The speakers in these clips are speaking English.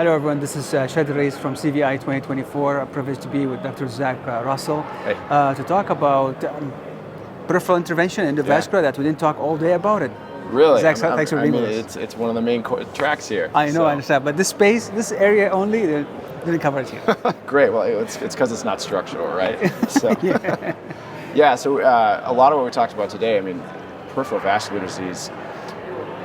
Hello everyone, this is Alraies from CVI 2024. A privilege to be with Dr. Zach Rosal to talk about peripheral intervention in the vascular that we didn't talk all day about it. Really? Zach, thanks for being with us. It's one of the main tracks here. I know, I understand, but this area only, didn't cover it here. Great, well it's because it's not structural, right? So, yeah. So a lot of what we talked about today, peripheral vascular disease,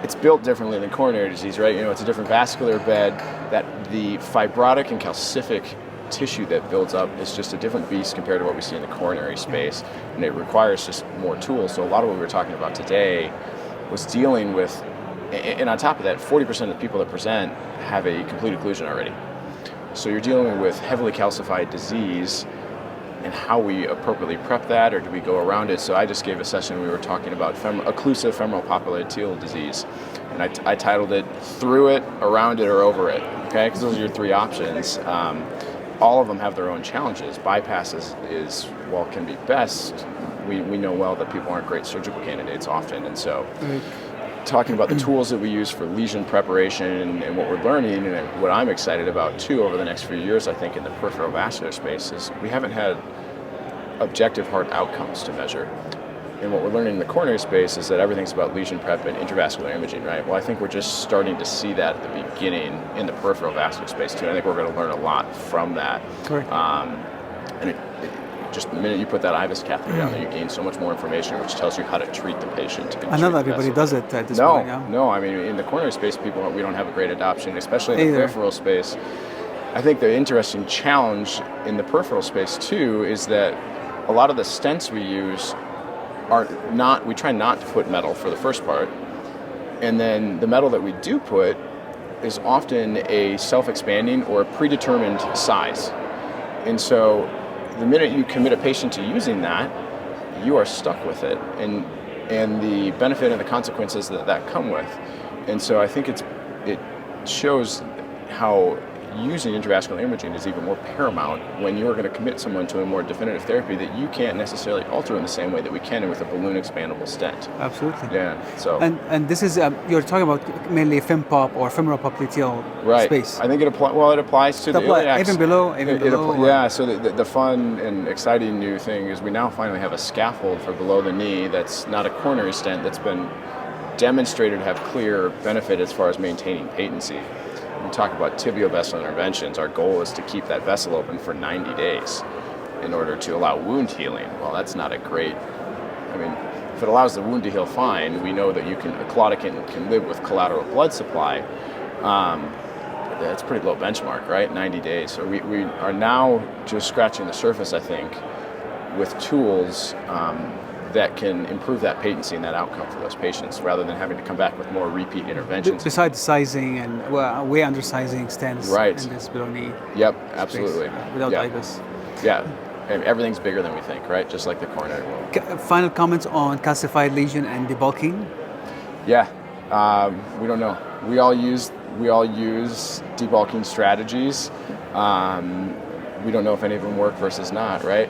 it's built differently than coronary disease, right? It's a different vascular bed, that the fibrotic and calcific tissue that builds up is just a different beast compared to what we see in the coronary space, and it requires just more tools. So a lot of what we were talking about today was dealing with, and on top of that, 40% of the people that present have a complete occlusion already. So you're dealing with heavily calcified disease, and how we appropriately prep that, or do we go around it? So I just gave a session, we were talking about occlusive femoral popliteal disease, and I titled it "Through It, Around It, or Over It," okay? Because those are your three options. All of them have their own challenges. Bypass can be best. We know well that people aren't great surgical candidates often, and so talking about the tools that we use for lesion preparation and what we're learning, and what I'm excited about too over the next few years, I think, in the peripheral vascular space, is we haven't had objective heart outcomes to measure. And what we're learning in the coronary space is that everything's about lesion prep and intravascular imaging, right? Well, I think we're just starting to see that at the beginning in the peripheral vascular space too. I think we're going to learn a lot from that. Correct. And just the minute you put that IVUS catheter down there, you gain so much more information, which tells you how to treat the patient. I know that everybody does it at this point. No. In the coronary space, we don't have a great adoption, especially in the peripheral space. I think the interesting challenge in the peripheral space too is that a lot of the stents we use we try not to put metal for the first part, and then the metal that we do put is often a self-expanding or a predetermined size. And so the minute you commit a patient to using that, you are stuck with it, and the benefit and the consequences that come with. And so I think it shows how using intravascular imaging is even more paramount when you're going to commit someone to a more definitive therapy that you can't necessarily alter in the same way that we can with a balloon expandable stent. Absolutely. Yeah. So. And this is you're talking about mainly FemPop or femoral popliteal space. I think it applies to the iliacs. Even below. Yeah. So the fun and exciting new thing is we now finally have a scaffold for below the knee that's not a coronary stent that's been demonstrated to have clear benefit as far as maintaining patency. We talk about tibial vessel interventions. Our goal is to keep that vessel open for 90 days in order to allow wound healing. Well, that's not a great, if it allows the wound to heal fine, we know that a claudicant can live with collateral blood supply. That's a pretty low benchmark, right? 90 days. So we are now just scratching the surface, I think, with tools that can improve that patency and that outcome for those patients, rather than having to come back with more repeat interventions. Besides sizing and way undersizing stents in this below knee. Yep, absolutely. Without IVUS. Yeah, and everything's bigger than we think, right? Just like the coronary world. Final comments on calcified lesion and debulking? Yeah, we don't know. We all use debulking strategies. We don't know if any of them work versus not, right?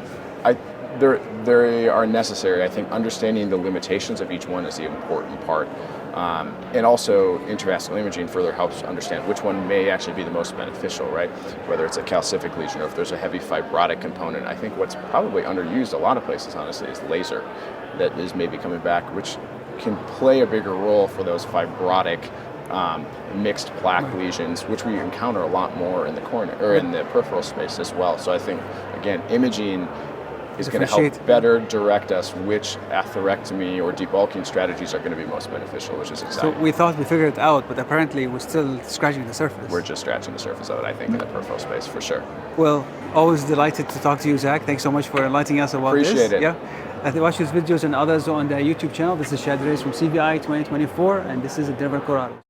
They are necessary. I think understanding the limitations of each one is the important part. And also intravascular imaging further helps understand which one may actually be the most beneficial, right? Whether it's a calcific lesion or if there's a heavy fibrotic component. I think what's probably underused a lot of places, honestly, is laser that is maybe coming back, which can play a bigger role for those fibrotic mixed plaque lesions, which we encounter a lot more in the coronary or in the peripheral space as well. So I think, again, imaging is going to help better direct us which atherectomy or debulking strategies are going to be most beneficial, which is exciting. So we thought we figured it out, but apparently we're still scratching the surface. We're just scratching the surface of it, I think, in the peripheral space, for sure. Well, always delighted to talk to you, Zach. Thanks so much for enlightening us about this. Appreciate it. Yeah. Watch these videos and others on the YouTube channel. This is Alraies from CVI 2024, and this is Denver, Colorado.